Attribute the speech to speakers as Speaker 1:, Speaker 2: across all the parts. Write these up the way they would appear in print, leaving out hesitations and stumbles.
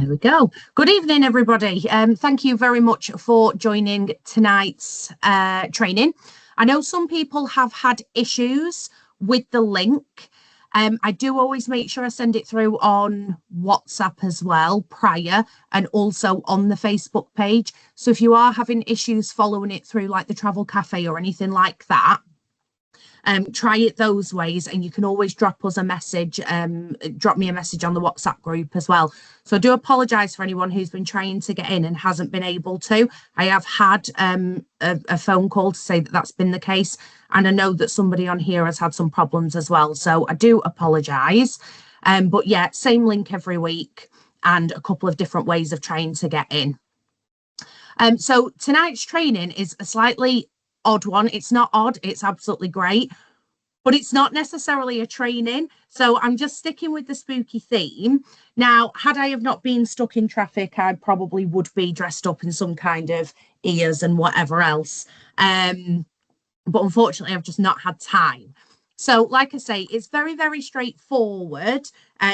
Speaker 1: There we go. Good evening, everybody. Thank you very much for joining tonight's training. I know some people have had issues with the link. I do always make sure I send it through on WhatsApp as well prior and also on the Facebook page. So if you are having issues following it through like the Travel Cafe or anything like that, try it those ways, and you can always drop us a message, drop me a message on the WhatsApp group as well. So I do apologize for anyone who's been trying to get in and hasn't been able to. I have had a phone call to say that that's been the case, and I know that somebody on here has had some problems as well, so I do apologize. But yeah, same link every week and a couple of different ways of trying to get in. So tonight's training is a slightly odd one. It's not odd, it's absolutely great, but it's not necessarily a training. So I'm just sticking with the spooky theme. Now, had I have not been stuck in traffic, I probably would be dressed up in some kind of ears and whatever else. But unfortunately, I've just not had time. So, like I say, it's very, very straightforward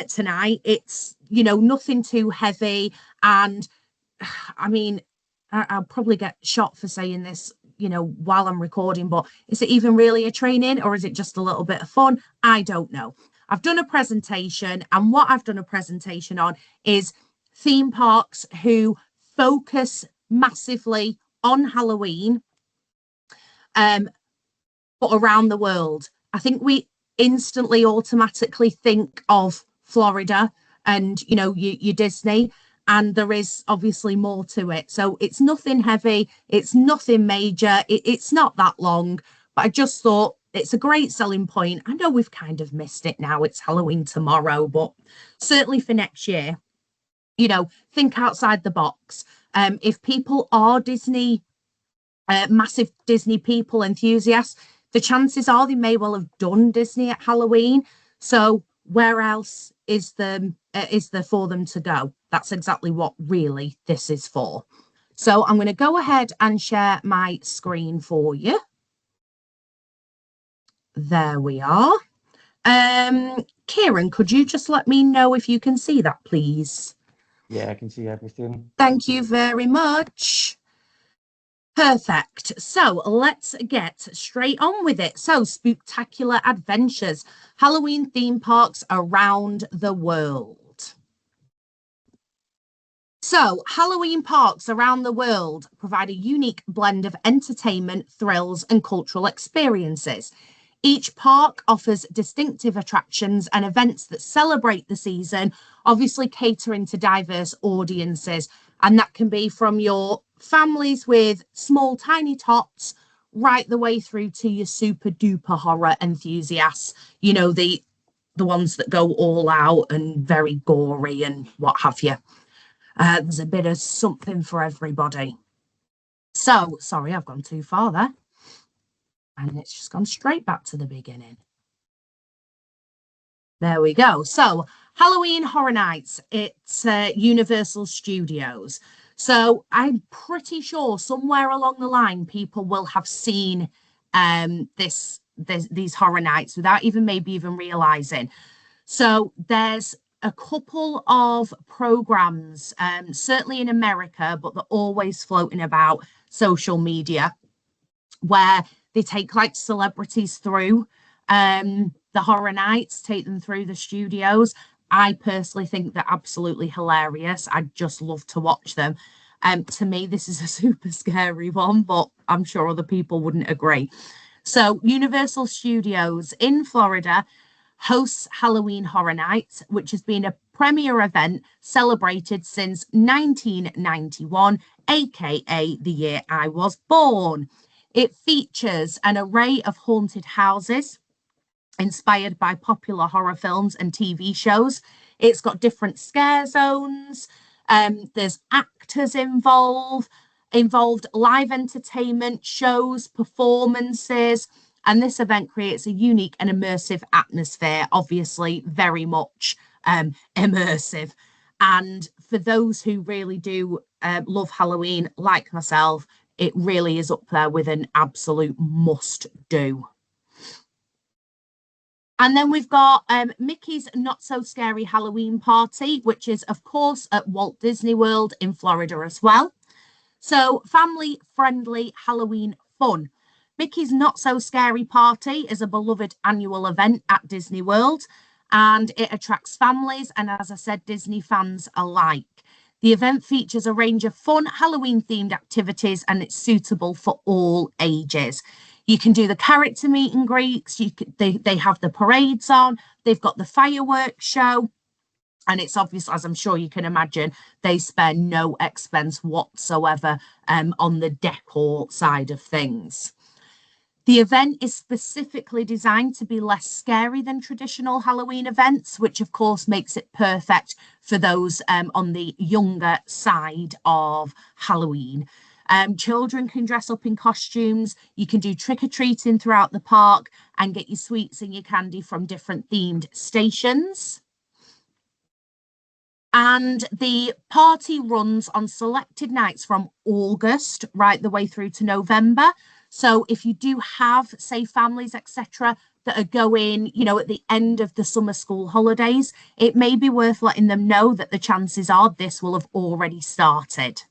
Speaker 1: tonight. It's, nothing too heavy. And I mean, I'll probably get shot for saying this, while I'm recording, but is it even really a training, or is it just a little bit of fun? I don't know. I've done a presentation, and what I've done a presentation on is theme parks who focus massively on Halloween, but around the world. I think we instantly automatically think of Florida and, your Disney, and there is obviously more to it. So it's nothing heavy, it's nothing major, it's not that long, but I just thought it's a great selling point. I know we've kind of missed it now, it's Halloween tomorrow, but certainly for next year, think outside the box. If people are Disney, massive Disney people, enthusiasts, the chances are they may well have done Disney at Halloween. So where else is there for them to go? That's exactly what really this is for. So I'm going to go ahead and share my screen for you. There we are. Kieran, could you just let me know if you can see that, please?
Speaker 2: Yeah, I can see everything.
Speaker 1: Thank you very much. Perfect. So let's get straight on with it. So, Spooktacular Adventures, Halloween theme parks around the world. So, Halloween parks around the world provide a unique blend of entertainment, thrills, and cultural experiences. Each park offers distinctive attractions and events that celebrate the season, obviously catering to diverse audiences. And that can be from your families with small, tiny tots right the way through to your super duper horror enthusiasts, the ones that go all out and very gory and what have you. There's a bit of something for everybody. So, sorry, I've gone too far there. And it's just gone straight back to the beginning. There we go. So, Halloween Horror Nights, it's Universal Studios. So I'm pretty sure somewhere along the line, people will have seen these horror nights without maybe even realizing. So there's a couple of programs, certainly in America, but they're always floating about social media, where they take like celebrities through the horror nights, take them through the studios. I personally think they're absolutely hilarious. I just love to watch them. To me, this is a super scary one, but I'm sure other people wouldn't agree. So Universal Studios in Florida hosts Halloween Horror Nights, which has been a premier event celebrated since 1991, aka the year I was born. It features an array of haunted houses inspired by popular horror films and TV shows. It's got different scare zones. There's actors involved, live entertainment, shows, performances, and this event creates a unique and immersive atmosphere, obviously very much immersive. And for those who really do love Halloween, like myself, it really is up there with an absolute must do. And then we've got Mickey's Not So Scary Halloween Party, which is, of course, at Walt Disney World in Florida as well. So, family friendly Halloween fun. Mickey's Not So Scary Party is a beloved annual event at Disney World, and it attracts families and, as I said, Disney fans alike. The event features a range of fun Halloween themed activities and it's suitable for all ages. You can do the character meet and greets, they have the parades on, they've got the fireworks show. And it's obvious, as I'm sure you can imagine, they spare no expense whatsoever on the decor side of things. The event is specifically designed to be less scary than traditional Halloween events, which of course makes it perfect for those on the younger side of Halloween. Children can dress up in costumes. You can do trick-or-treating throughout the park and get your sweets and your candy from different themed stations. And the party runs on selected nights from August right the way through to November. So if you do have, say, families, etc., that are going, at the end of the summer school holidays, it may be worth letting them know that the chances are this will have already started.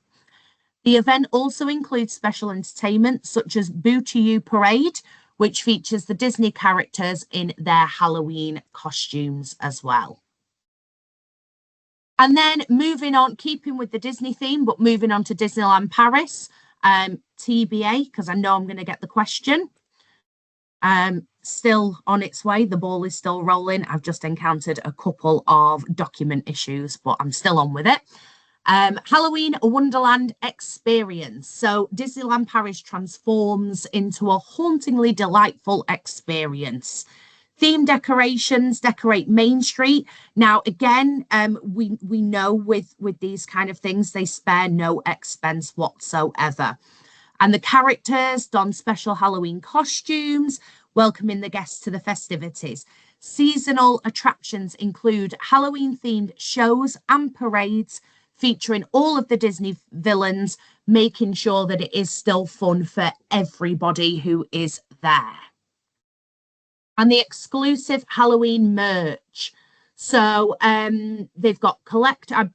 Speaker 1: The event also includes special entertainment such as Boo to You Parade, which features the Disney characters in their Halloween costumes as well. And then moving on, keeping with the Disney theme, but moving on to Disneyland Paris, TBA, because I know I'm going to get the question. Still on its way. The ball is still rolling. I've just encountered a couple of document issues, but I'm still on with it. Halloween Wonderland experience. So Disneyland Paris transforms into a hauntingly delightful experience. Theme decorations decorate Main Street. Now, again, we know with these kind of things, they spare no expense whatsoever. And the characters don special Halloween costumes, welcoming the guests to the festivities. Seasonal attractions include Halloween-themed shows and parades featuring all of the Disney villains, making sure that it is still fun for everybody who is there. And the exclusive Halloween merch. So they've got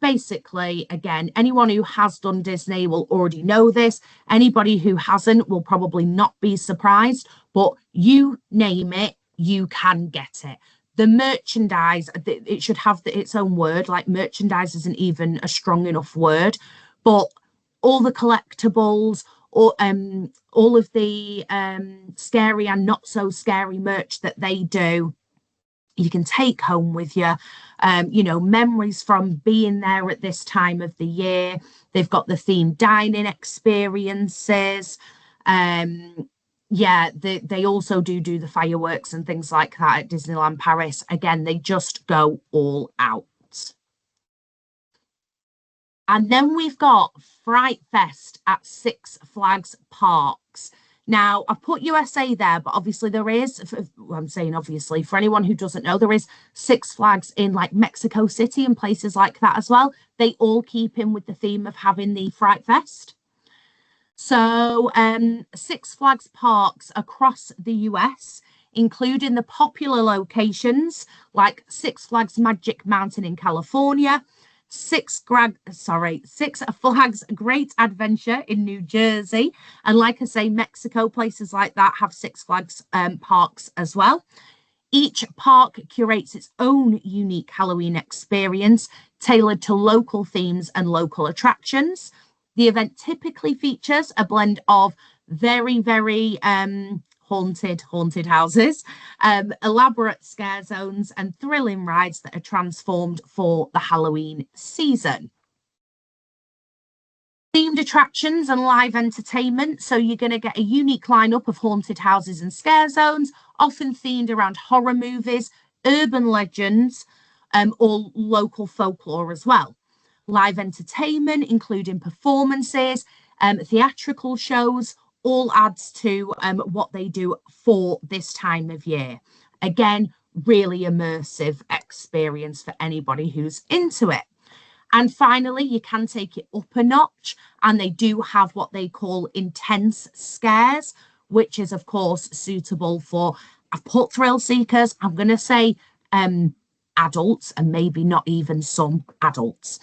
Speaker 1: basically, again, anyone who has done Disney will already know this. Anybody who hasn't will probably not be surprised, but you name it, you can get it. The merchandise, it should have its own word, like merchandise isn't even a strong enough word, but all the collectibles, or all of the scary and not so scary merch that they do, you can take home with you. Memories from being there at this time of the year. They've got the themed dining experiences. They also do the fireworks and things like that at Disneyland Paris. Again, they just go all out. And then we've got Fright Fest at Six Flags Parks. Now, I put USA there, but obviously there is, I'm saying obviously, for anyone who doesn't know, there is Six Flags in like Mexico City and places like that as well. They all keep in with the theme of having the Fright Fest. So Six Flags Parks across the US, including the popular locations like Six Flags Magic Mountain in California, Six Flags Great Adventure in New Jersey. And like I say, Mexico, places like that have Six Flags parks as well. Each park curates its own unique Halloween experience tailored to local themes and local attractions. The event typically features a blend of very, very haunted houses, elaborate scare zones, and thrilling rides that are transformed for the Halloween season. Themed attractions and live entertainment. So you're going to get a unique lineup of haunted houses and scare zones, often themed around horror movies, urban legends, or local folklore as well. Live entertainment, including performances, theatrical shows, all adds to what they do for this time of year. Again, really immersive experience for anybody who's into it. And finally, you can take it up a notch, and they do have what they call intense scares, which is, of course, suitable for I've put thrill seekers. I'm going to say adults and maybe not even some adults.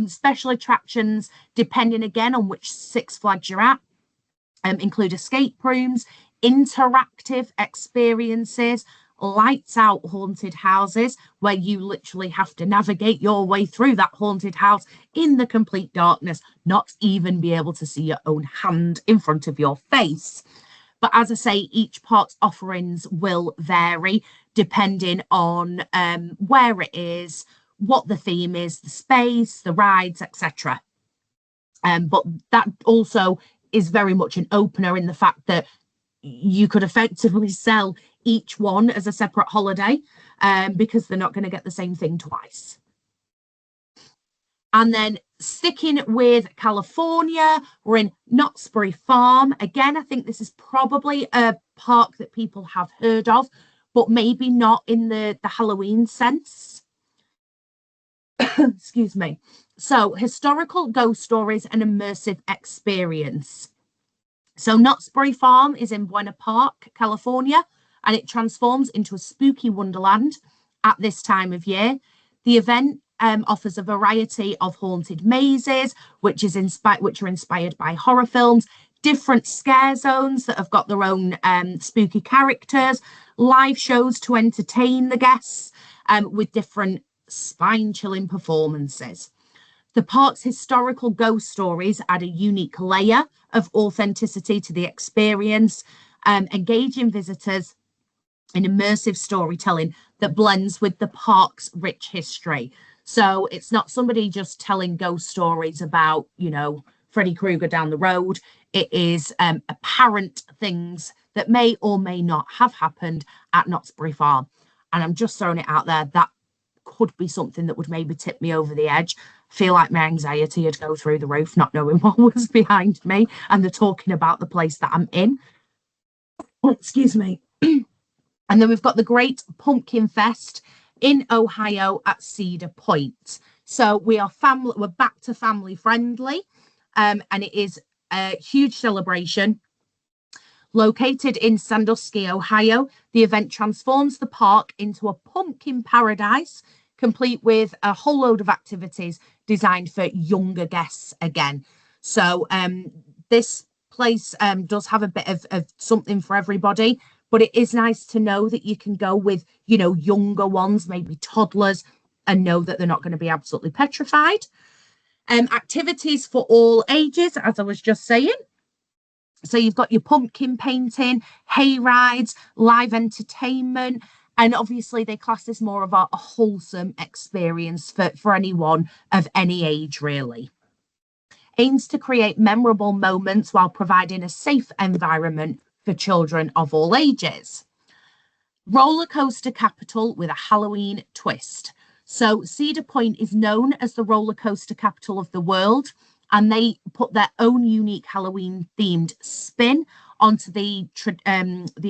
Speaker 1: Special attractions, depending again on which Six Flags you're at, include escape rooms, interactive experiences, lights out haunted houses where you literally have to navigate your way through that haunted house in the complete darkness, not even be able to see your own hand in front of your face. But as I say, each park's offerings will vary depending on where it is, what the theme is, the space, the rides, etc. But that also is very much an opener in the fact that you could effectively sell each one as a separate holiday because they're not going to get the same thing twice. And then sticking with California, we're in Knott's Berry Farm. Again, I think this is probably a park that people have heard of, but maybe not in the Halloween sense. Excuse me. So, historical ghost stories and immersive experience. So, Knott's Berry Farm is in Buena Park, California, and it transforms into a spooky wonderland at this time of year. The event offers a variety of haunted mazes, which are inspired by horror films, different scare zones that have got their own spooky characters, live shows to entertain the guests with different spine-chilling performances. The park's historical ghost stories add a unique layer of authenticity to the experience, engaging visitors in immersive storytelling that blends with the park's rich history. So it's not somebody just telling ghost stories about, Freddy Krueger down the road. It is apparent things that may or may not have happened at Knott's Berry Farm. And I'm just throwing it out there. That could be something that would maybe tip me over the edge. Feel like my anxiety would go through the roof, not knowing what was behind me. And they're talking about the place that I'm in. Oh, excuse me. And then we've got the Great Pumpkin Fest in Ohio at Cedar Point. So we're back to family friendly, and it is a huge celebration. Located in Sandusky, Ohio, the event transforms the park into a pumpkin paradise, complete with a whole load of activities designed for younger guests again. So this place does have a bit of something for everybody. But it is nice to know that you can go with, younger ones, maybe toddlers, and know that they're not going to be absolutely petrified. Activities for all ages, as I was just saying. So you've got your pumpkin painting, hay rides, live entertainment, and obviously they class this more of a wholesome experience for anyone of any age, really. Aims to create memorable moments while providing a safe environment for children of all ages. Roller coaster capital with a Halloween twist. So Cedar Point is known as the roller coaster capital of the world, and they put their own unique Halloween themed spin onto the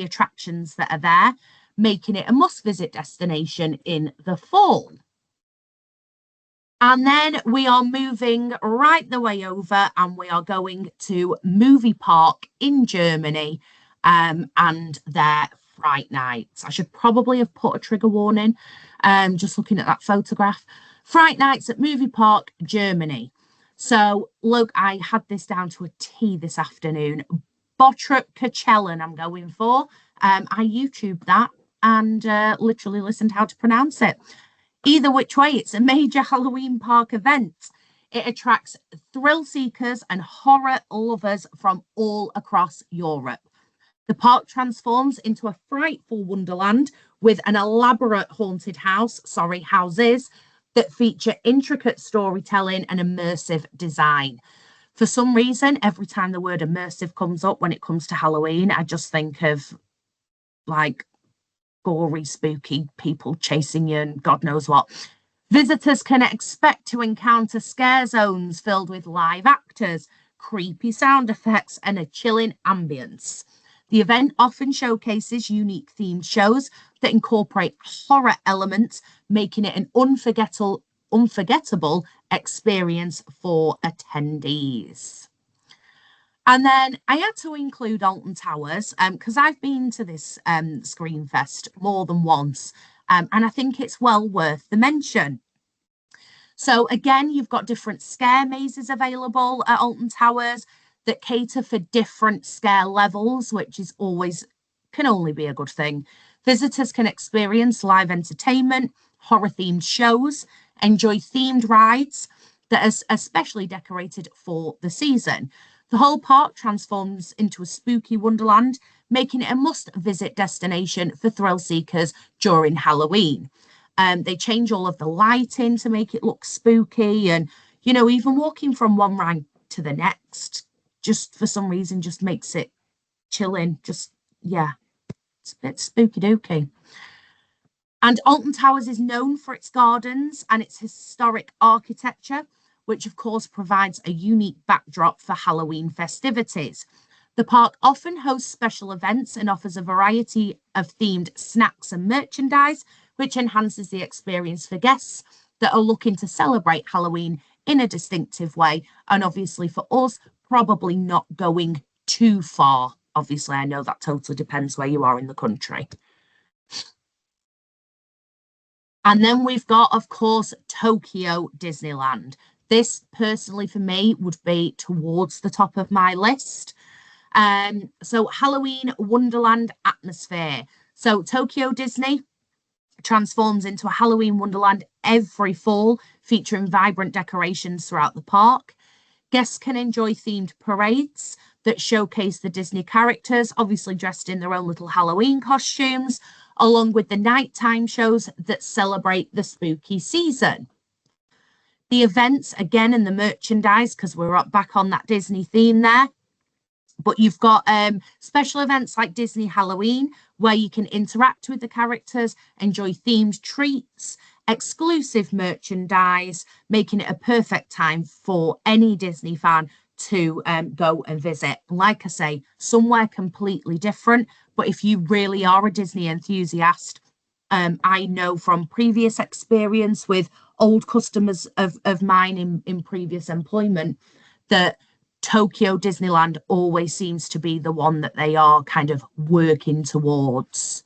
Speaker 1: attractions that are there, making it a must visit destination in the fall. And then we are moving right the way over and we are going to Movie Park in Germany and their Fright Nights. I should probably have put a trigger warning, just looking at that photograph. Fright Nights at Movie Park, Germany. So, look, I had this down to a T this afternoon. Bottrop Kachellen, I'm going for. I YouTubed that and literally listened how to pronounce it. Either which way, it's a major Halloween park event. It attracts thrill seekers and horror lovers from all across Europe. The park transforms into a frightful wonderland with an elaborate haunted houses that feature intricate storytelling and immersive design. For some reason, every time the word immersive comes up when it comes to Halloween, I just think of like gory, spooky people chasing you and God knows what. Visitors can expect to encounter scare zones filled with live actors, creepy sound effects, and a chilling ambience. The event often showcases unique themed shows that incorporate horror elements, making it an unforgettable experience for attendees. And then I had to include Alton Towers because I've been to this Screenfest more than once, and I think it's well worth the mention. So again, you've got different scare mazes available at Alton Towers that cater for different scare levels, which is always can only be a good thing. Visitors can experience live entertainment, horror themed shows, enjoy themed rides that are especially decorated for the season. The whole park transforms into a spooky wonderland, making it a must visit destination for thrill seekers during Halloween. They change all of the lighting to make it look spooky. And, even walking from one ride to the next, just for some reason, just makes it chilling. Just, yeah, it's a bit spooky dooky. And Alton Towers is known for its gardens and its historic architecture, which of course provides a unique backdrop for Halloween festivities. The park often hosts special events and offers a variety of themed snacks and merchandise, which enhances the experience for guests that are looking to celebrate Halloween in a distinctive way. And obviously, for us, probably not going too far. Obviously, I know that totally depends where you are in the country. And then we've got, of course, Tokyo Disneyland. This personally for me would be towards the top of my list. So Halloween Wonderland atmosphere. So Tokyo Disney transforms into a Halloween Wonderland every fall, featuring vibrant decorations throughout the park. Guests can enjoy themed parades that showcase the Disney characters, obviously dressed in their own little Halloween costumes, along with the nighttime shows that celebrate the spooky season. The events, again, and the merchandise, because we're back on that Disney theme there, but you've got special events like Disney Halloween, where you can interact with the characters, enjoy themed treats, exclusive merchandise, making it a perfect time for any Disney fan to go and visit. Like I say, somewhere completely different. But if you really are a Disney enthusiast, I know from previous experience with old customers of mine in previous employment that Tokyo Disneyland always seems to be the one that they are kind of working towards.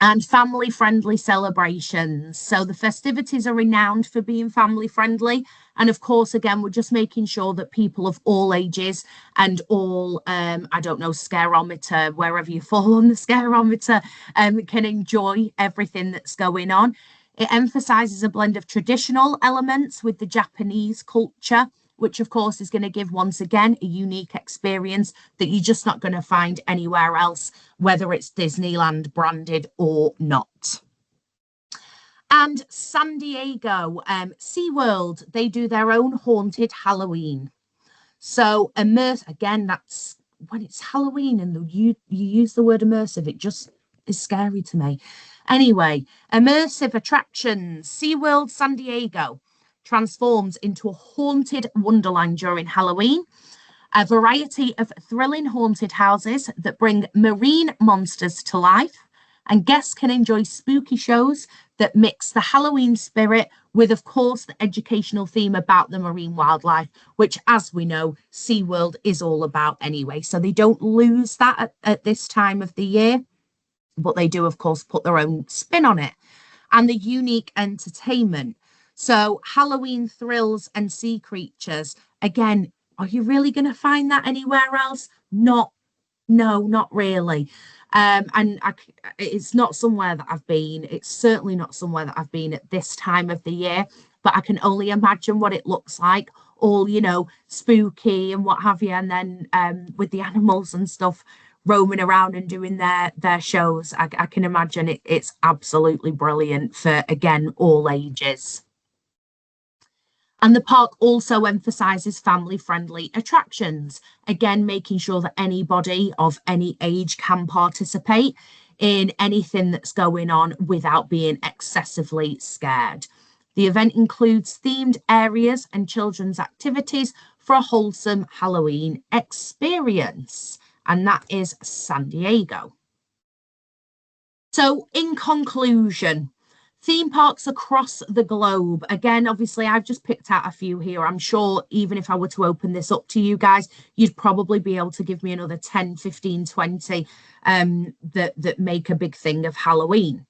Speaker 1: And family friendly celebrations. So the festivities are renowned for being family friendly. And of course, again, we're just making sure that people of all ages and all, I don't know, scareometer, wherever you fall on the scareometer, can enjoy everything that's going on. It emphasizes a blend of traditional elements with the Japanese culture, which of course is going to give once again a unique experience that you're just not going to find anywhere else, whether it's Disneyland branded or not. And San Diego, SeaWorld, they do their own haunted Halloween. So again, that's when it's Halloween and you use the word immersive, it just is scary to me. Anyway, immersive attractions, SeaWorld San Diego transforms into a haunted wonderland during Halloween. A variety of thrilling haunted houses that bring marine monsters to life, and guests can enjoy spooky shows that mix the Halloween spirit with, of course, the educational theme about the marine wildlife, which, as we know, SeaWorld is all about anyway. So they don't lose that at this time of the year, but they do, of course, put their own spin on it. And the unique entertainment. So Halloween thrills and sea creatures. Again, are you really going to find that anywhere else? No, not really. And it's not somewhere that I've been. It's certainly not somewhere that I've been at this time of the year, but I can only imagine what it looks like, all, spooky and what have you. And then with the animals and stuff roaming around and doing their shows, I can imagine it's absolutely brilliant for, again, all ages. And the park also emphasizes family friendly attractions, again, making sure that anybody of any age can participate in anything that's going on without being excessively scared. The event includes themed areas and children's activities for a wholesome Halloween experience. And that is San Diego. So, in conclusion, Theme parks across the globe. Again, obviously, I've just picked out a few here. I'm sure even if I were to open this up to you guys, you'd probably be able to give me another 10, 15, 20 that make a big thing of Halloween.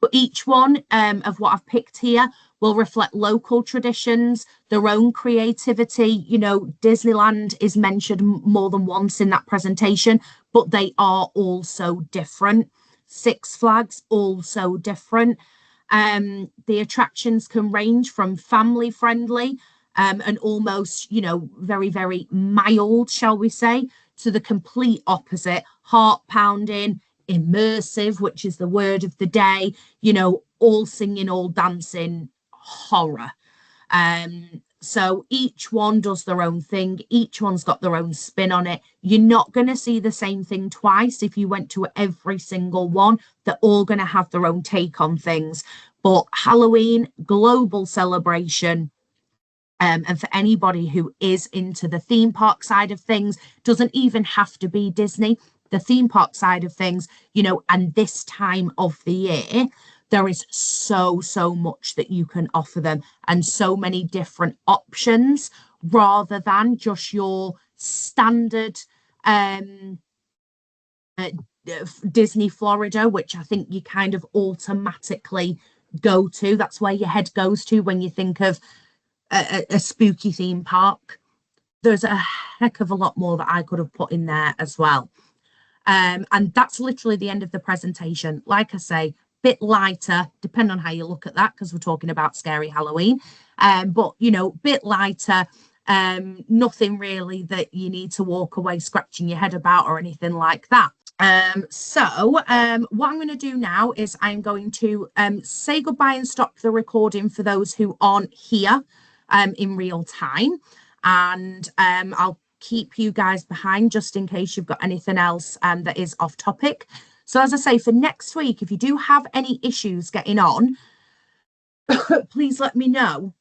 Speaker 1: But each one of what I've picked here will reflect local traditions, their own creativity. You know, Disneyland is mentioned more than once in that presentation, but they are also different. Six Flags, also different. The attractions can range from family friendly and almost, you know, very, very mild, shall we say, to the complete opposite, heart pounding, immersive, which is the word of the day, you know, all singing, all dancing horror. So each one does their own thing. Each one's got their own spin on it. You're not going to see the same thing twice if you went to every single one. They're all going to have their own take on things. But Halloween, global celebration. And for anybody who is into the theme park side of things, doesn't even have to be Disney, the theme park side of things, you know, and this time of the year, there is so much that you can offer them and so many different options rather than just your standard uh, Disney Florida, which I think you kind of automatically go to. That's where your head goes to when you think of a spooky theme park. There's a heck of a lot more that I could have put in there as well. And that's literally the end of the presentation. Like I say, bit lighter, depending on how you look at that, because we're talking about scary Halloween. But you know, bit lighter, nothing really that you need to walk away scratching your head about or anything like that. What I'm going to do now is I'm going to say goodbye and stop the recording for those who aren't here in real time. And I'll keep you guys behind just in case you've got anything else that is off topic. So as I say, for next week, if you do have any issues getting on, please let me know.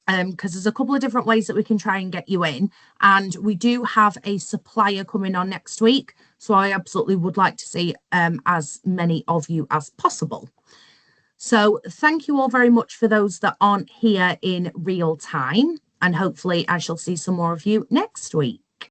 Speaker 1: Because there's a couple of different ways that we can try and get you in. And we do have a supplier coming on next week. So I absolutely would like to see as many of you as possible. So thank you all very much for those that aren't here in real time. And hopefully I shall see some more of you next week.